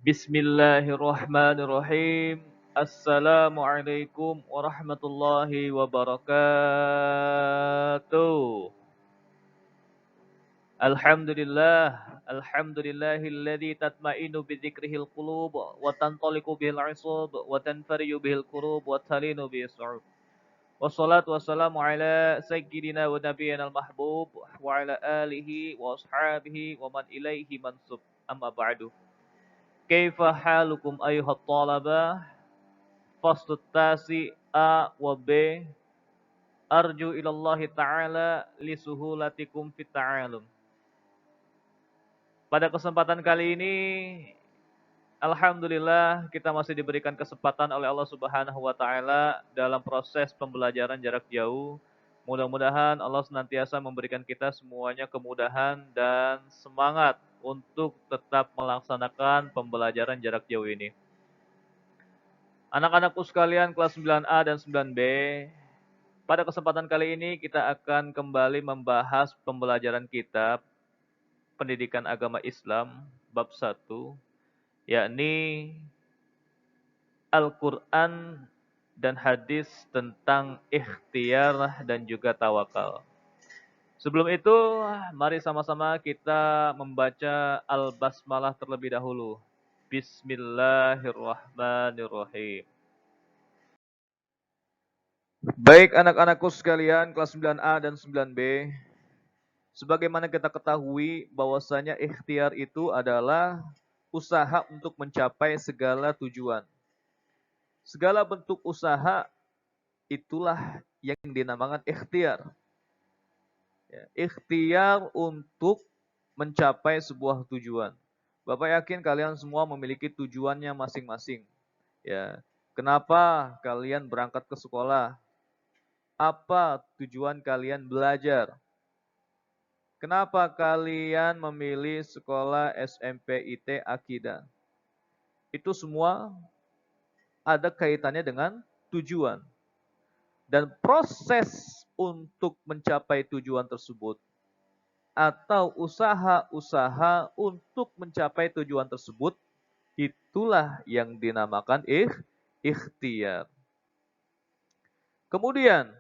Bismillahirrahmanirrahim. Assalamualaikum warahmatullahi wabarakatuh. Alhamdulillahilladzi tatma'innu bidzikrihil qulub wa tantaliqu bihil 'usub wa tanfariju bihil kurub wa talinu bihis su'ub. Wassalatu wassalamu ala sayyidina wa nabiyyina al-mahbub wa ala alihi wa ashabihi wa man ilaihi mansub. Amma ba'du. Kaifa halukum ayyuhat talabah? Faslu tasi A wa B. Arju ilallahi ta'ala li suhulatikum fit ta'alum. Pada kesempatan kali ini, alhamdulillah kita masih diberikan kesempatan oleh Allah Subhanahu wa taala dalam proses pembelajaran jarak jauh. Mudah-mudahan Allah senantiasa memberikan kita semuanya kemudahan dan semangat untuk tetap melaksanakan pembelajaran jarak jauh ini. Anak-anakku sekalian kelas 9A dan 9B, pada kesempatan kali ini kita akan kembali membahas pembelajaran kitab Pendidikan Agama Islam bab 1, yakni Al-Quran dan hadis tentang ikhtiar dan juga tawakal. Sebelum itu, mari sama-sama kita membaca Al-Basmalah terlebih dahulu. Bismillahirrahmanirrahim. Baik anak-anakku sekalian kelas 9A dan 9B, sebagaimana kita ketahui bahwasanya ikhtiar itu adalah usaha untuk mencapai segala tujuan. Segala bentuk usaha itulah yang dinamakan ikhtiar. Ya, ikhtiar untuk mencapai sebuah tujuan. Bapak yakin kalian semua memiliki tujuannya masing-masing. Ya, kenapa kalian berangkat ke sekolah? Apa tujuan kalian belajar? Kenapa kalian memilih sekolah SMP IT Akidah? Itu semua ada kaitannya dengan tujuan. Dan proses untuk mencapai tujuan tersebut atau usaha-usaha untuk mencapai tujuan tersebut, itulah yang dinamakan ikhtiar. Kemudian,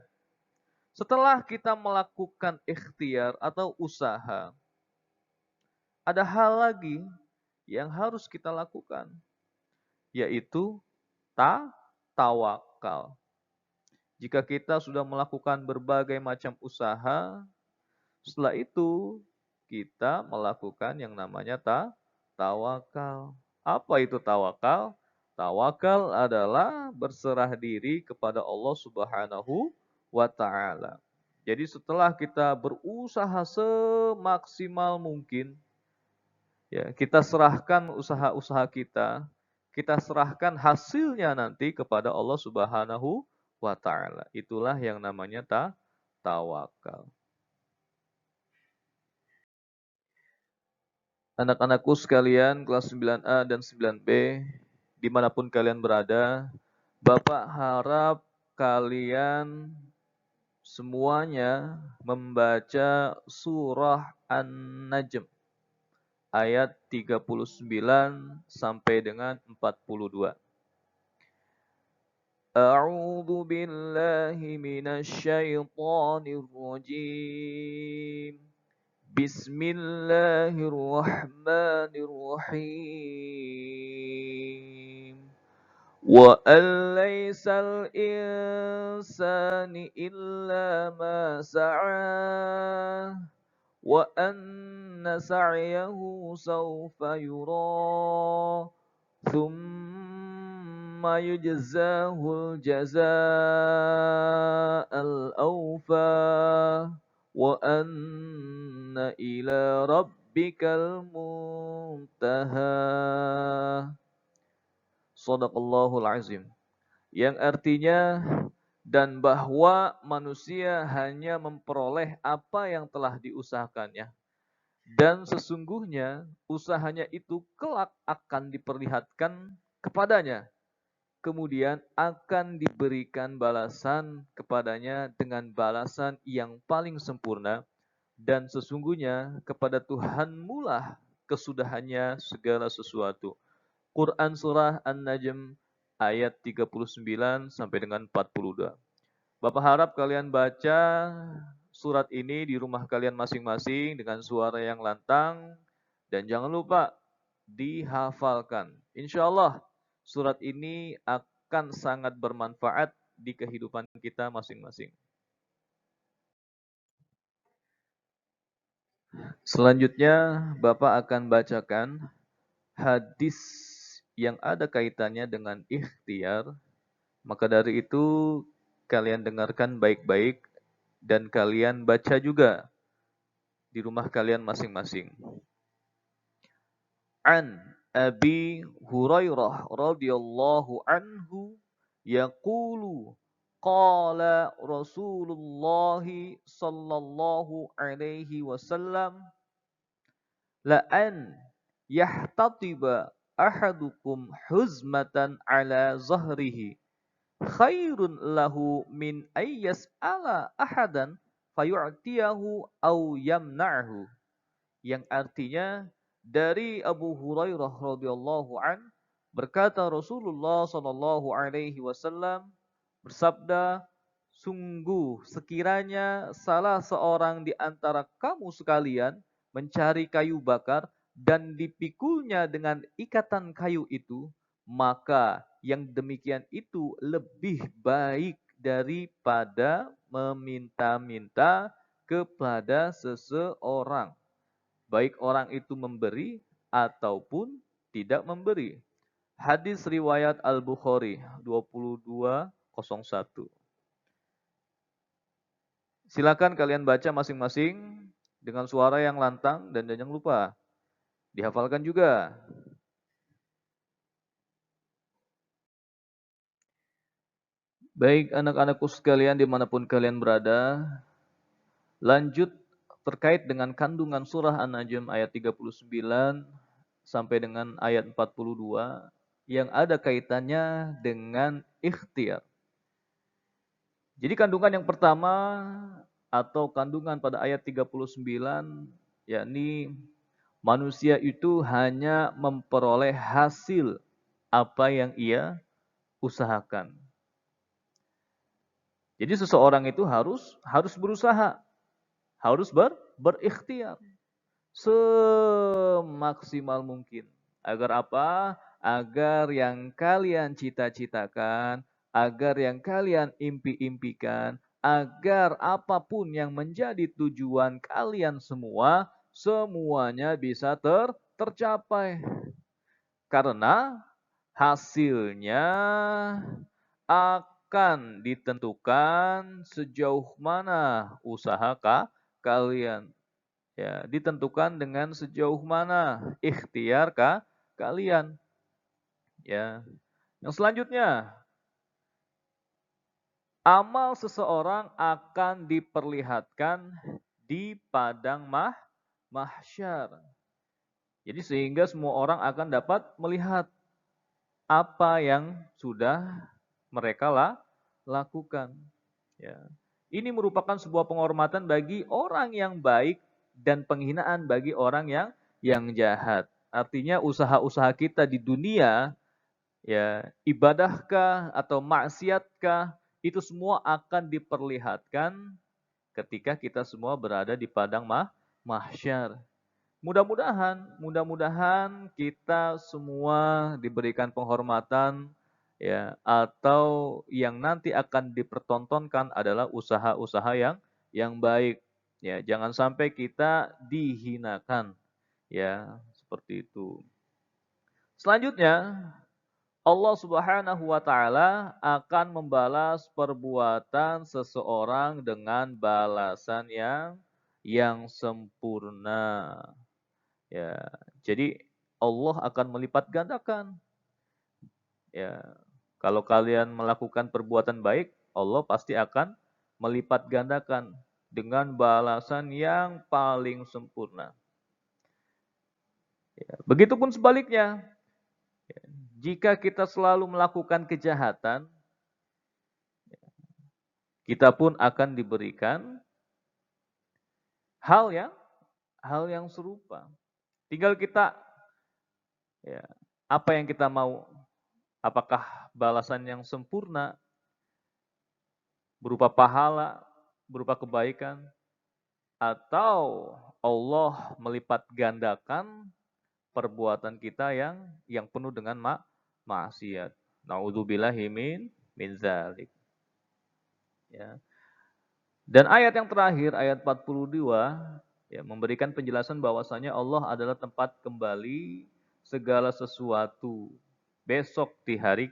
setelah kita melakukan ikhtiar atau usaha, ada hal lagi yang harus kita lakukan, yaitu tawakal. Jika kita sudah melakukan berbagai macam usaha, setelah itu kita melakukan yang namanya tawakal. Apa itu tawakal? Tawakal adalah berserah diri kepada Allah Subhanahu wa taala. Jadi setelah kita berusaha semaksimal mungkin, ya, kita serahkan usaha-usaha kita serahkan hasilnya nanti kepada Allah Subhanahu wa taala. Itulah yang namanya tawakal. Anak-anakku sekalian kelas 9A dan 9B, dimanapun kalian berada, Bapak harap kalian semuanya membaca surah An-Najm ayat 39 sampai dengan 42. A'udzu billahi minasy syaithanir rajim. Bismillahirrahmanirrahim. Wa an laysal insani illa ma sa'a wa anna sa'yahu sawfa yura thumma yujzahul jazaa'al awfa wa anna ila rabbikal muntaha. Shadaqallahul azim. Yang artinya, dan bahwa manusia hanya memperoleh apa yang telah diusahakannya. Dan sesungguhnya usahanya itu kelak akan diperlihatkan kepadanya. Kemudian akan diberikan balasan kepadanya dengan balasan yang paling sempurna. Dan sesungguhnya kepada Tuhanmu lah kesudahannya segala sesuatu. Quran Surah An-Najm ayat 39 sampai dengan 42. Bapak harap kalian baca surat ini di rumah kalian masing-masing dengan suara yang lantang dan jangan lupa dihafalkan. Insya Allah surat ini akan sangat bermanfaat di kehidupan kita masing-masing. Selanjutnya Bapak akan bacakan hadis yang ada kaitannya dengan ikhtiar. Maka dari itu kalian dengarkan baik-baik dan kalian baca juga di rumah kalian masing-masing. An Abi Hurairah radhiyallahu anhu yaqulu qala Rasulullah sallallahu alaihi wasallam la an yahtatiba ahadukum huzmatan ala zahrihi khairun lahu min ayyas ala ahadan fayu'tiyahu aw yamna'hu, yang artinya dari Abu Hurairah radhiyallahu an berkata Rasulullah sallallahu alaihi wasallam bersabda, sungguh sekiranya salah seorang di antara kamu sekalian mencari kayu bakar dan dipikulnya dengan ikatan kayu itu, maka yang demikian itu lebih baik daripada meminta-minta kepada seseorang, baik orang itu memberi ataupun tidak memberi. Hadis riwayat Al-Bukhari 2201. Silakan kalian baca masing-masing dengan suara yang lantang dan jangan lupa dihafalkan juga. Baik anak-anakku sekalian dimanapun kalian berada, lanjut terkait dengan kandungan surah An-Najm ayat 39 sampai dengan ayat 42 yang ada kaitannya dengan ikhtiar. Jadi kandungan yang pertama atau kandungan pada ayat 39 yakni manusia itu hanya memperoleh hasil apa yang ia usahakan. Jadi seseorang itu harus berusaha, harus berikhtiar semaksimal mungkin. Agar apa? Agar yang kalian cita-citakan, agar yang kalian impi-impikan, agar apapun yang menjadi tujuan kalian semua, semuanya bisa tercapai. Karena hasilnya akan ditentukan sejauh mana usaha kalian. Ya, ditentukan dengan sejauh mana ikhtiar kalian. Ya. Yang selanjutnya, amal seseorang akan diperlihatkan di padang mahsyar. Jadi sehingga semua orang akan dapat melihat apa yang sudah mereka lakukan. Ya. Ini merupakan sebuah penghormatan bagi orang yang baik dan penghinaan bagi orang yang jahat. Artinya usaha-usaha kita di dunia, ya ibadahkah atau maksiatkah, itu semua akan diperlihatkan ketika kita semua berada di padang mahsyar. Mudah-mudahan kita semua diberikan penghormatan, ya, atau yang nanti akan dipertontonkan adalah usaha-usaha yang baik. Ya, jangan sampai kita dihinakan, ya, seperti itu. Selanjutnya, Allah Subhanahu wa taala akan membalas perbuatan seseorang dengan balasan yang sempurna. Ya, jadi Allah akan melipat gandakan. Ya, kalau kalian melakukan perbuatan baik, Allah pasti akan melipat gandakan dengan balasan yang paling sempurna. Ya, begitupun sebaliknya, ya, jika kita selalu melakukan kejahatan, kita pun akan diberikan hal yang serupa. Tinggal kita, ya, Apa yang kita mau? Apakah balasan yang sempurna berupa pahala, berupa kebaikan, atau Allah melipat gandakan perbuatan kita yang penuh dengan maksiat. Nauzubillahi min dzalik. Ya. Dan ayat yang terakhir, ayat 42, ya, memberikan penjelasan bahwasanya Allah adalah tempat kembali segala sesuatu besok di hari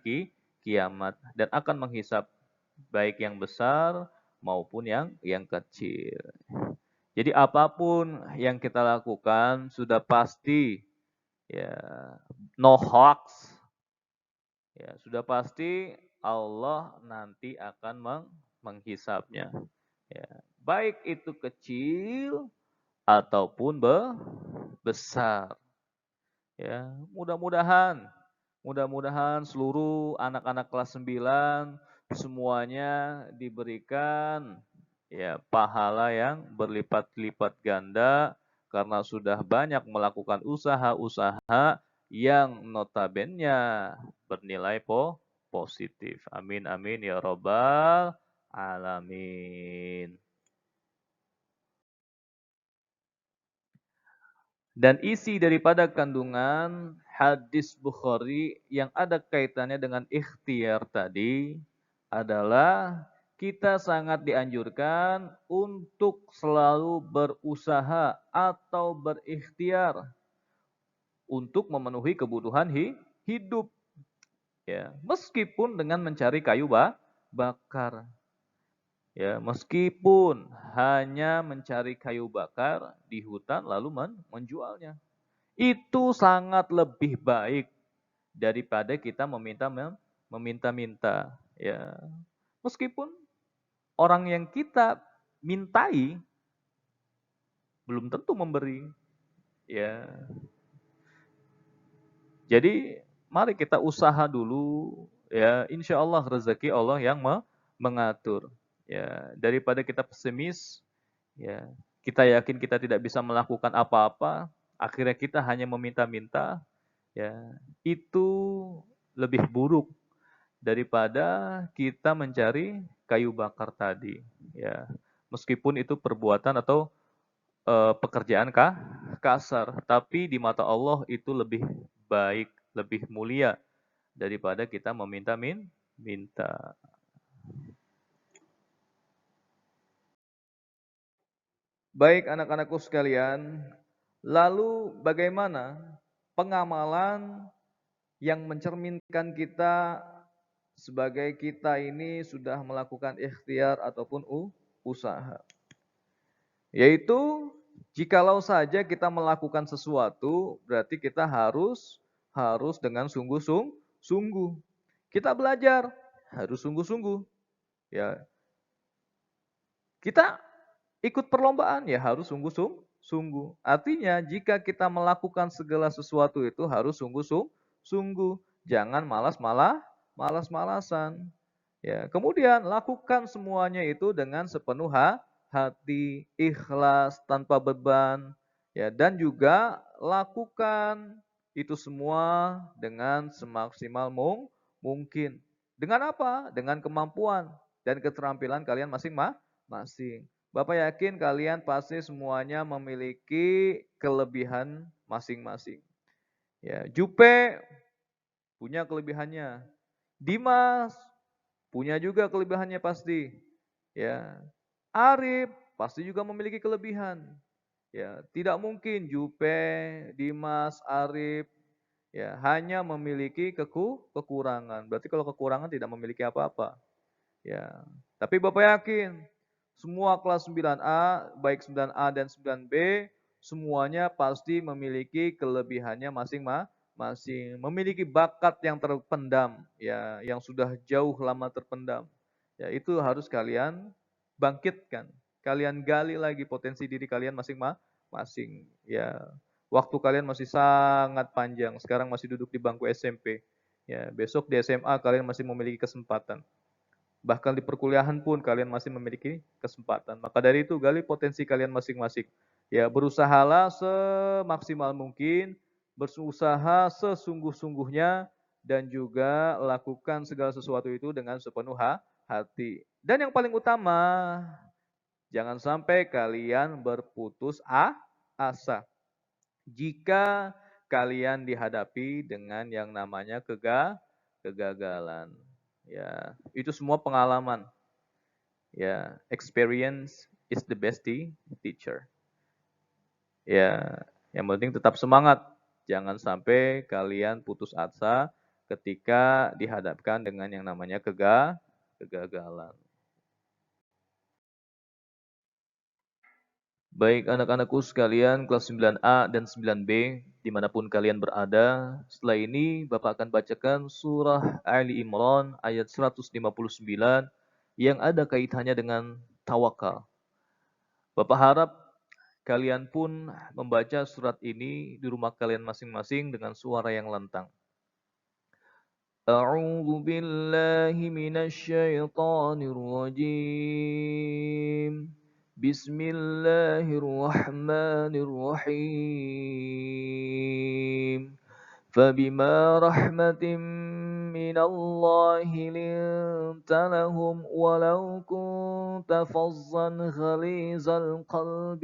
kiamat dan akan menghisap baik yang besar maupun yang kecil. Jadi apapun yang kita lakukan sudah pasti ya no hoax, ya sudah pasti Allah nanti akan menghisapnya. Ya, baik itu kecil ataupun besar. Ya, mudah-mudahan seluruh anak-anak kelas 9 semuanya diberikan ya pahala yang berlipat-lipat ganda karena sudah banyak melakukan usaha-usaha yang notabene bernilai positif. Amin amin ya robbal alamin. Dan isi daripada kandungan hadis Bukhari yang ada kaitannya dengan ikhtiar tadi adalah kita sangat dianjurkan untuk selalu berusaha atau berikhtiar untuk memenuhi kebutuhan hidup, ya meskipun dengan mencari kayu bakar. Ya, meskipun hanya mencari kayu bakar di hutan lalu menjualnya. Itu sangat lebih baik daripada kita meminta-minta. Ya, meskipun orang yang kita mintai belum tentu memberi. Ya, jadi mari kita usaha dulu. Ya, insya Allah rezeki Allah yang mengatur. Ya, daripada kita pesimis, ya, kita yakin kita tidak bisa melakukan apa-apa, akhirnya kita hanya meminta-minta, ya, itu lebih buruk daripada kita mencari kayu bakar tadi, ya. Meskipun itu perbuatan atau pekerjaan kasar, tapi di mata Allah itu lebih baik, lebih mulia daripada kita meminta. Baik anak-anakku sekalian, lalu bagaimana pengamalan yang mencerminkan kita sebagai kita ini sudah melakukan ikhtiar ataupun usaha? Yaitu jikalau saja kita melakukan sesuatu, berarti kita harus dengan sungguh-sungguh. Kita belajar harus sungguh-sungguh. Ya, kita ikut perlombaan ya harus sungguh-sungguh. Artinya jika kita melakukan segala sesuatu itu harus sungguh-sungguh. Jangan malas-malasan. Ya, kemudian lakukan semuanya itu dengan sepenuh hati, ikhlas, tanpa beban. Ya, dan juga lakukan itu semua dengan semaksimal mungkin. Dengan apa? Dengan kemampuan dan keterampilan kalian masing-masing. Bapak yakin kalian pasti semuanya memiliki kelebihan masing-masing. Ya, Jupe punya kelebihannya. Dimas punya juga kelebihannya pasti. Ya. Arif pasti juga memiliki kelebihan. Ya, tidak mungkin Jupe, Dimas, Arif ya hanya memiliki kekurangan. Berarti kalau kekurangan tidak memiliki apa-apa. Ya. Tapi Bapak yakin semua kelas 9A, baik 9A dan 9B, semuanya pasti memiliki kelebihannya masing-masing, memiliki bakat yang terpendam, ya, yang sudah jauh lama terpendam. Ya, itu harus kalian bangkitkan. Kalian gali lagi potensi diri kalian masing-masing. Ya, waktu kalian masih sangat panjang. Sekarang masih duduk di bangku SMP. Ya, besok di SMA kalian masih memiliki kesempatan. Bahkan di perkuliahan pun kalian masih memiliki kesempatan. Maka dari itu gali potensi kalian masing-masing. Ya, berusahalah semaksimal mungkin, berusaha sesungguh-sungguhnya, dan juga lakukan segala sesuatu itu dengan sepenuh hati. Dan yang paling utama, jangan sampai kalian berputus asa. Jika kalian dihadapi dengan yang namanya kegagalan. Ya, itu semua pengalaman. Ya, experience is the best teacher. Ya, yang penting tetap semangat. Jangan sampai kalian putus asa ketika dihadapkan dengan yang namanya kegagalan. Baik anak-anakku sekalian kelas 9A dan 9B, dimanapun kalian berada, setelah ini Bapak akan bacakan surah Ali Imran ayat 159 yang ada kaitannya dengan tawakal. Bapak harap kalian pun membaca surat ini di rumah kalian masing-masing dengan suara yang lantang. A'udzu billahi minasy syaithanir rajim. Bismillahirrahmanirrahim. فبما رحمة من الله لنت لهم ولو كنت فظا غليظ القلب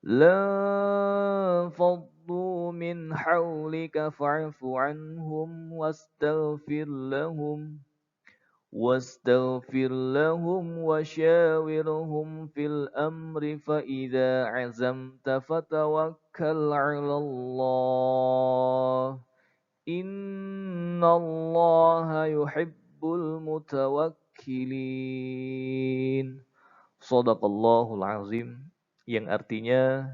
لانفضوا من حولك فاعف عنهم واستغفر لهم وشاورهم في الأمر فإذا عزمت فتوكل على الله إن الله يحب المتوكلين. Shadaqallahul azim, yang artinya,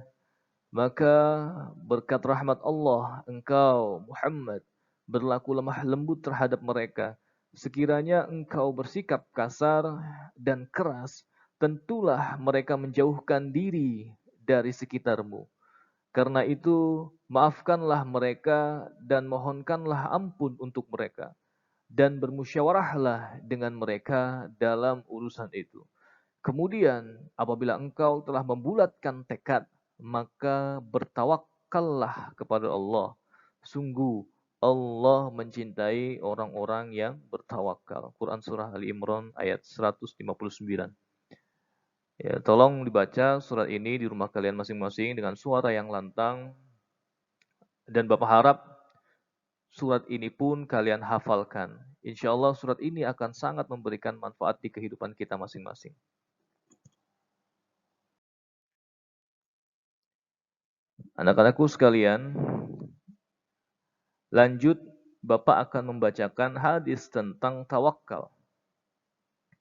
maka berkat rahmat Allah engkau Muhammad berlaku lemah lembut terhadap mereka. Sekiranya engkau bersikap kasar dan keras, tentulah mereka menjauhkan diri dari sekitarmu. Karena itu, maafkanlah mereka dan mohonkanlah ampun untuk mereka. Dan bermusyawarahlah dengan mereka dalam urusan itu. Kemudian, apabila engkau telah membulatkan tekad, maka bertawakkallah kepada Allah. Sungguh, Allah mencintai orang-orang yang bertawakal. Quran Surah Ali Imran ayat 159. Ya, tolong dibaca surat ini di rumah kalian masing-masing dengan suara yang lantang. Dan Bapak harap surat ini pun kalian hafalkan. Insya Allah surat ini akan sangat memberikan manfaat di kehidupan kita masing-masing. Anak-anakku sekalian, lanjut Bapak akan membacakan hadis tentang tawakal.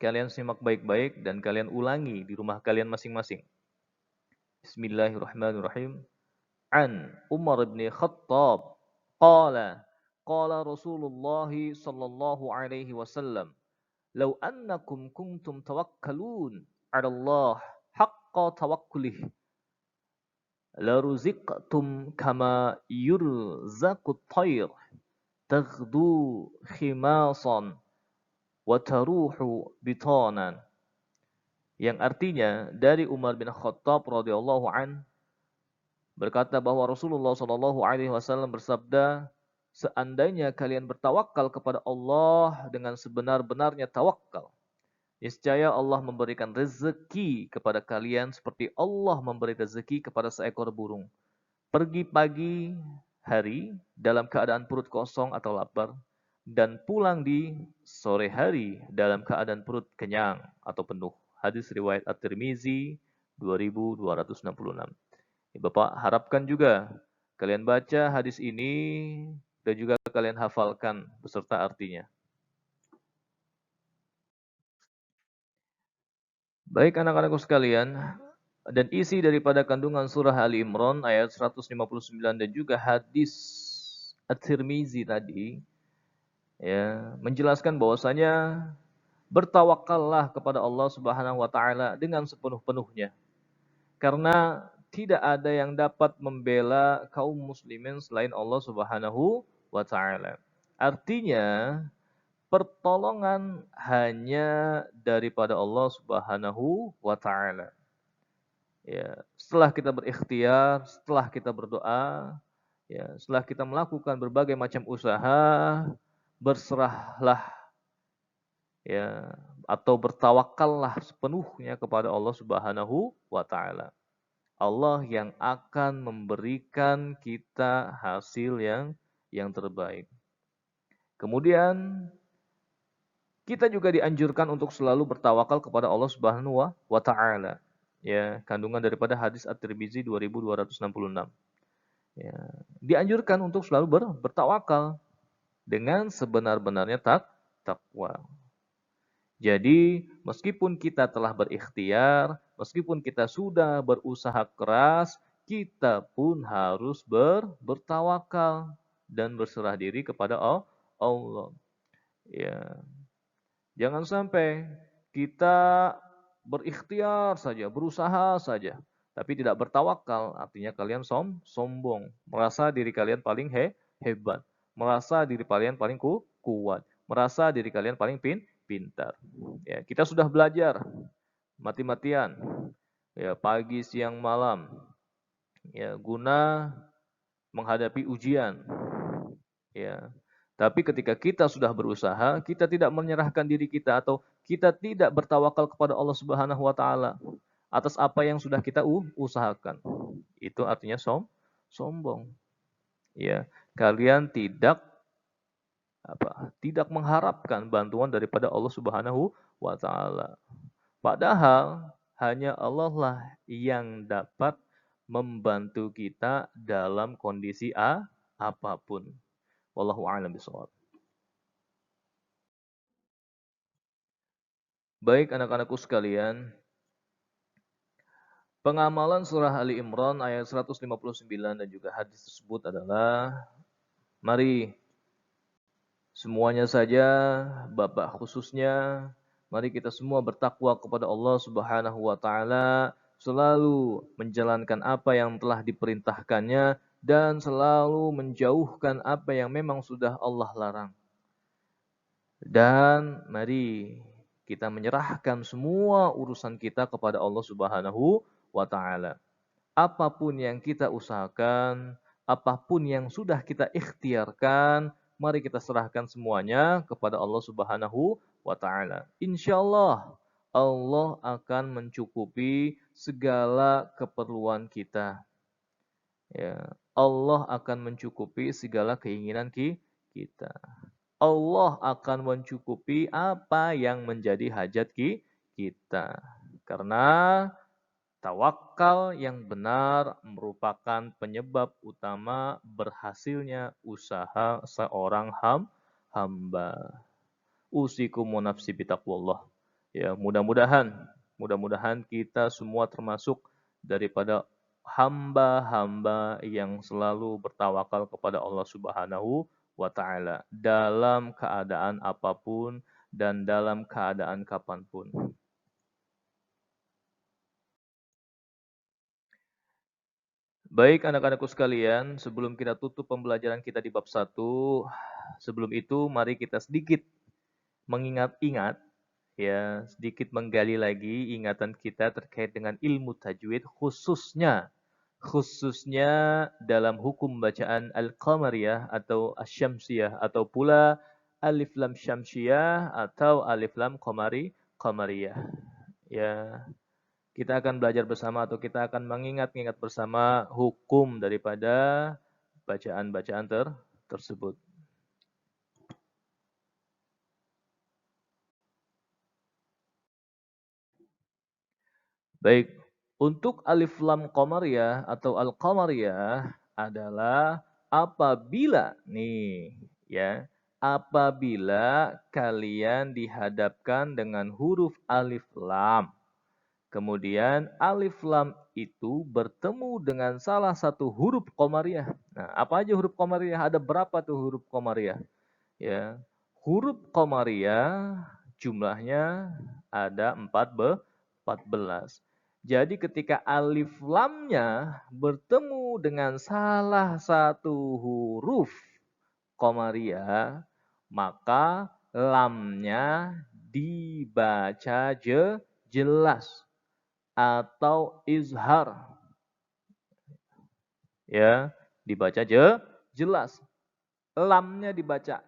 Kalian simak baik-baik dan kalian ulangi di rumah kalian masing-masing. Bismillahirrahmanirrahim. An Umar bin Khattab qala qala Rasulullah sallallahu alaihi wasallam law annakum kuntum tawakkalun 'ala Allah haqqa tawakkulih laruziqtum kama yurzaqut tayr taghdu khimasan wa taruhu bitanan, yang artinya dari Umar bin Khattab radhiyallahu an berkata bahwa Rasulullah sallallahu alaihi wasallam bersabda, seandainya kalian bertawakal kepada Allah dengan sebenar-benarnya tawakal, niscaya Allah memberikan rezeki kepada kalian seperti Allah memberi rezeki kepada seekor burung. Pergi pagi hari dalam keadaan perut kosong atau lapar, dan pulang di sore hari dalam keadaan perut kenyang atau penuh. Hadis riwayat At-Tirmizi 2266. Bapak harapkan juga kalian baca hadis ini dan juga kalian hafalkan beserta artinya. Baik anak-anakku sekalian, dan isi daripada kandungan surah Ali Imran ayat 159 dan juga hadis At-Tirmizi tadi ya menjelaskan bahwasanya bertawakallah kepada Allah Subhanahu wa taala dengan sepenuh-penuhnya. Karena tidak ada yang dapat membela kaum muslimin selain Allah Subhanahu wa taala. Artinya pertolongan hanya daripada Allah Subhanahu wa taala. Ya, setelah kita berikhtiar, setelah kita berdoa, ya, setelah kita melakukan berbagai macam usaha, berserahlah ya atau bertawakallah sepenuhnya kepada Allah Subhanahu wa taala. Allah yang akan memberikan kita hasil yang terbaik. Kemudian kita juga dianjurkan untuk selalu bertawakal kepada Allah Subhanahu wa taala. Ya, kandungan daripada hadis At-Tirmizi 2266. Ya, dianjurkan untuk selalu bertawakal dengan sebenar-benarnya takwa. Jadi, meskipun kita telah berikhtiar, meskipun kita sudah berusaha keras, kita pun harus bertawakal dan berserah diri kepada Allah. Ya, jangan sampai kita berikhtiar saja, berusaha saja, tapi tidak bertawakal. Artinya kalian sombong, merasa diri kalian paling hebat, merasa diri kalian paling kuat, merasa diri kalian paling pintar. Ya, kita sudah belajar mati-matian, ya pagi, siang, malam, ya guna menghadapi ujian. Ya, tapi ketika kita sudah berusaha, kita tidak menyerahkan diri kita atau kita tidak bertawakal kepada Allah Subhanahu wa taala atas apa yang sudah kita usahakan. Itu artinya sombong. Ya, kalian tidak mengharapkan bantuan daripada Allah Subhanahu wa taala. Padahal hanya Allah lah yang dapat membantu kita dalam kondisi apapun. Wallahu a'lam bishawab. Baik anak-anakku sekalian, pengamalan surah Ali Imran ayat 159 dan juga hadis tersebut adalah mari semuanya saja, Bapak khususnya, mari kita semua bertakwa kepada Allah Subhanahu wa taala, selalu menjalankan apa yang telah diperintahkannya dan selalu menjauhkan apa yang memang sudah Allah larang. Dan mari kita menyerahkan semua urusan kita kepada Allah Subhanahu wa taala. Apapun yang kita usahakan, apapun yang sudah kita ikhtiarkan, mari kita serahkan semuanya kepada Allah Subhanahu wa taala. Insyaallah Allah akan mencukupi segala keperluan kita. Ya, Allah akan mencukupi segala keinginan kita. Allah akan mencukupi apa yang menjadi hajat kita. Karena tawakal yang benar merupakan penyebab utama berhasilnya usaha seorang hamba. Usikum wa nafsi bitaqwallah. Ya, mudah-mudahan kita semua termasuk daripada hamba-hamba yang selalu bertawakal kepada Allah Subhanahu wa taala dalam keadaan apapun dan dalam keadaan kapanpun. Baik anak-anakku sekalian, sebelum kita tutup pembelajaran kita di bab 1, sebelum itu mari kita sedikit mengingat-ingat, ya, sedikit menggali lagi ingatan kita terkait dengan ilmu tajwid khususnya dalam hukum bacaan al-qamariyah atau asyamsiyah atau pula alif lam syamsiyah atau alif lam qamariyah. Ya, kita akan belajar bersama atau kita akan mengingat-ingat bersama hukum daripada bacaan-bacaan tersebut. Baik, untuk alif lam qamariyah atau al-qamariyah adalah apabila nih ya, apabila kalian dihadapkan dengan huruf alif lam. Kemudian alif lam itu bertemu dengan salah satu huruf qamariyah. Nah, apa aja huruf qamariyah? Ada berapa tuh huruf qamariyah? Ya. Huruf qamariyah jumlahnya ada 14. Jadi ketika alif lamnya bertemu dengan salah satu huruf qamariyah, maka lamnya dibaca jelas. atau izhar. Ya, dibaca jelas. Lamnya dibaca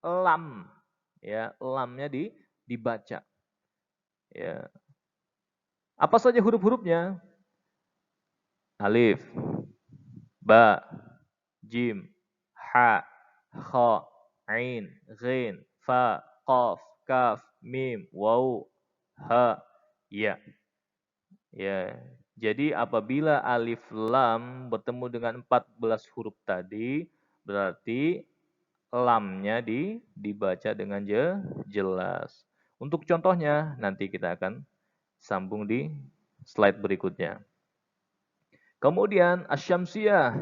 lam. Ya, lamnya dibaca. Ya. Apa saja huruf-hurufnya? Alif, ba, jim, ha, kha, ain, ghin, fa, qaf, kaf, mim, waw, ha, ya. Ya. Jadi apabila alif lam bertemu dengan 14 huruf tadi, berarti lamnya dibaca dengan jelas. Untuk contohnya nanti kita akan sambung di slide berikutnya. Kemudian asyamsiyah.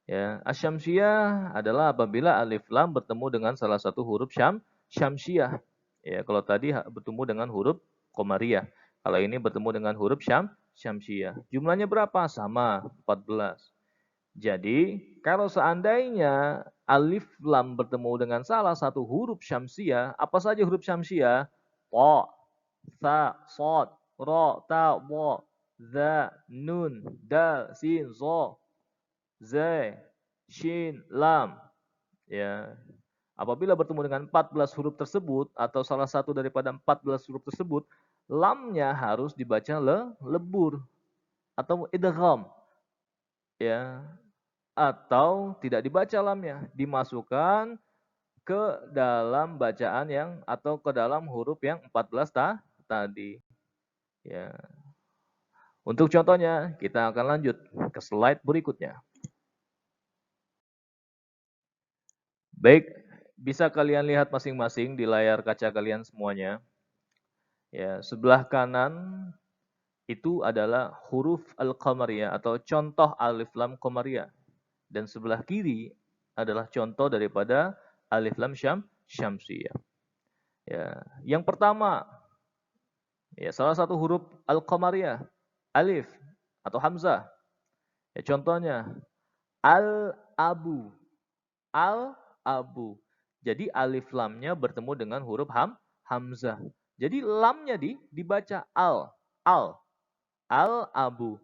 Ya, asyamsiyah adalah apabila alif lam bertemu dengan salah satu huruf syamsiyah. Ya, kalau tadi bertemu dengan huruf qamariyah. Kalau ini bertemu dengan huruf syamsiyah. Jumlahnya berapa? Sama, 14. Jadi, kalau seandainya alif lam bertemu dengan salah satu huruf syamsiyah, apa saja huruf syamsiyah? Ta, sa, sod, ra, ta, wa, za, nun, dal, sin, zo, zai, shin, lam. Ya. Apabila bertemu dengan 14 huruf tersebut atau salah satu daripada 14 huruf tersebut, lamnya harus dibaca lebur atau idgham. Ya. Atau tidak dibaca lamnya, dimasukkan ke dalam bacaan yang atau ke dalam huruf yang 14 tadi. Ya. Untuk contohnya, kita akan lanjut ke slide berikutnya. Baik, bisa kalian lihat masing-masing di layar kaca kalian semuanya. Ya, sebelah kanan itu adalah huruf al-qamariyah atau contoh alif lam qamariyah. Dan sebelah kiri adalah contoh daripada alif lam syamsiyah. Ya, yang pertama, ya salah satu huruf al-qamariyah, alif atau hamzah. Ya, contohnya al-abu. Al-abu. Jadi alif lamnya bertemu dengan huruf hamzah. Jadi lamnya dibaca al. Al-abu.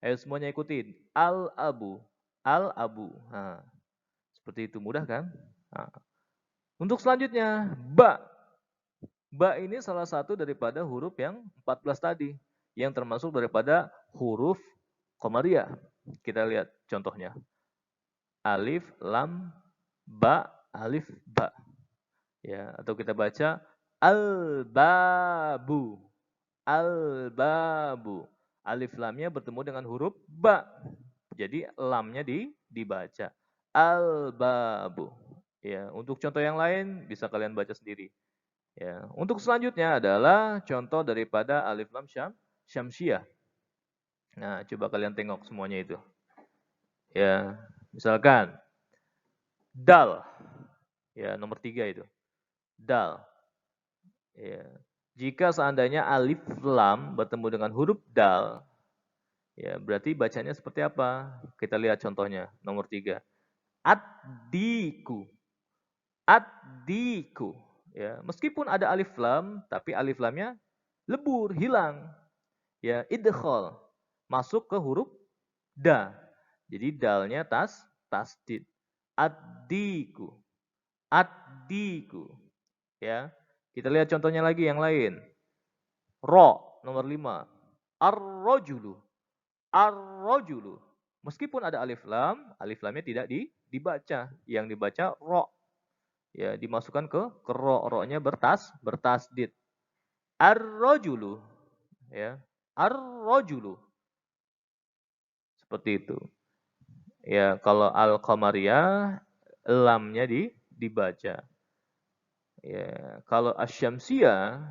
Ayo semuanya ikutin. Al-abu. Al-abu. Nah, seperti itu, mudah kan? Nah. Untuk selanjutnya, ba. Ba ini salah satu daripada huruf yang 14 tadi. Yang termasuk daripada huruf qamariyah. Kita lihat contohnya. Alif, lam, ba, alif, ba. Ya, atau kita baca al-babu. Al-babu. Alif lamnya bertemu dengan huruf ba. Jadi lamnya dibaca. Al-babu. Ya, untuk contoh yang lain bisa kalian baca sendiri. Ya, untuk selanjutnya adalah contoh daripada alif lam syamsiyah. Nah, coba kalian tengok semuanya itu. Ya, misalkan dal. Ya, nomor 3 itu. Dal. Ya. Jika seandainya alif lam bertemu dengan huruf dal, ya berarti bacanya seperti apa? Kita lihat contohnya, nomor 3. Ad-diku. Ad-diku. Ya, meskipun ada alif lam, tapi alif lamnya lebur, hilang. Ya, idkhal. Masuk ke huruf da. Jadi dalnya tasdid. Ad-diku. Ad-diku. Ya. Kita lihat contohnya lagi yang lain. Ro, nomor 5. Ar-rojulu. Ar-rojulu. Meskipun ada alif lamnya tidak dibaca. Yang dibaca ro. Ya, dimasukkan ke ro. Ro-nya bertasdid. Ar-rojulu. Ya. Ar-rojulu. Seperti itu. Ya, kalau al-qamariyah lamnya dibaca. Ya, kalau asyamsiyah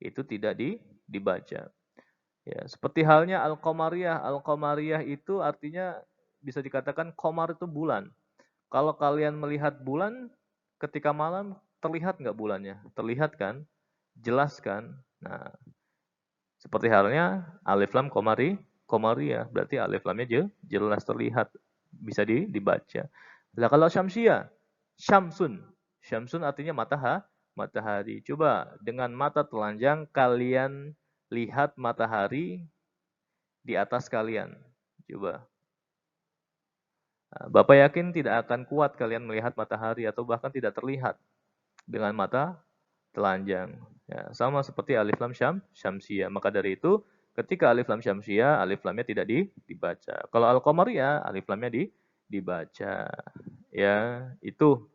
itu tidak dibaca. Ya, seperti halnya al-qamariyah. Al-qamariyah itu artinya bisa dikatakan qamar itu bulan. Kalau kalian melihat bulan ketika malam, terlihat nggak bulannya? Terlihat kan? Jelas kan? Nah, seperti halnya alif lam qamariyah. Berarti alif lamnya jelas terlihat. Bisa dibaca. Nah, kalau syamsiyah, syamsun. Syamsun artinya matahari. Coba dengan mata telanjang kalian lihat matahari di atas kalian. Coba. Bapak yakin tidak akan kuat kalian melihat matahari atau bahkan tidak terlihat dengan mata telanjang. Ya, sama seperti alif lam syamsiyah. Maka dari itu, ketika alif lam syamsiyah, alif lamnya tidak dibaca. Kalau al-qamariyah, alif lamnya dibaca. Ya, itu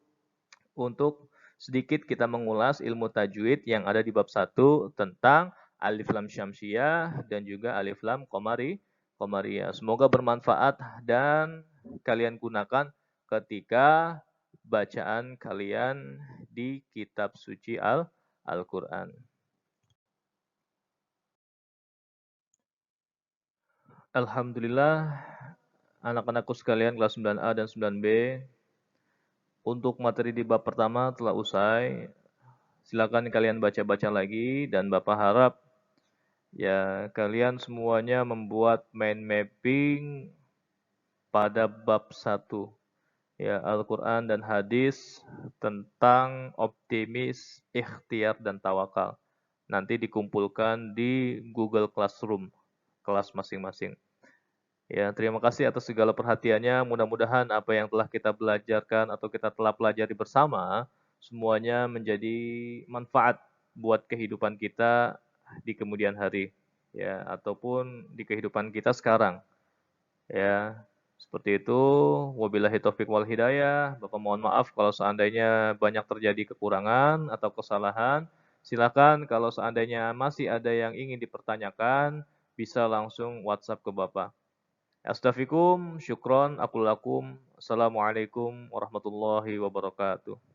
untuk sedikit kita mengulas ilmu tajwid yang ada di bab 1 tentang alif lam syamsiyah dan juga alif lam qamariyah. Semoga bermanfaat dan kalian gunakan ketika bacaan kalian di kitab suci Al-Quran. Alhamdulillah, anak-anakku sekalian kelas 9A dan 9B, untuk materi di bab pertama telah usai. Silakan kalian baca-baca lagi dan Bapak harap ya kalian semuanya membuat mind mapping pada bab 1 ya Al-Quran dan hadis tentang optimis, ikhtiar dan tawakal. Nanti dikumpulkan di Google Classroom kelas masing-masing. Ya, terima kasih atas segala perhatiannya. Mudah-mudahan apa yang telah kita belajarkan atau kita telah pelajari bersama semuanya menjadi manfaat buat kehidupan kita di kemudian hari, ya, ataupun di kehidupan kita sekarang, ya. Seperti itu. Wabillahi taufik wal hidayah. Bapak mohon maaf kalau seandainya banyak terjadi kekurangan atau kesalahan. Silakan kalau seandainya masih ada yang ingin dipertanyakan, bisa langsung WhatsApp ke Bapak. Astaghfirukum, syukron, akul lakum. Assalamualaikum warahmatullahi wabarakatuh.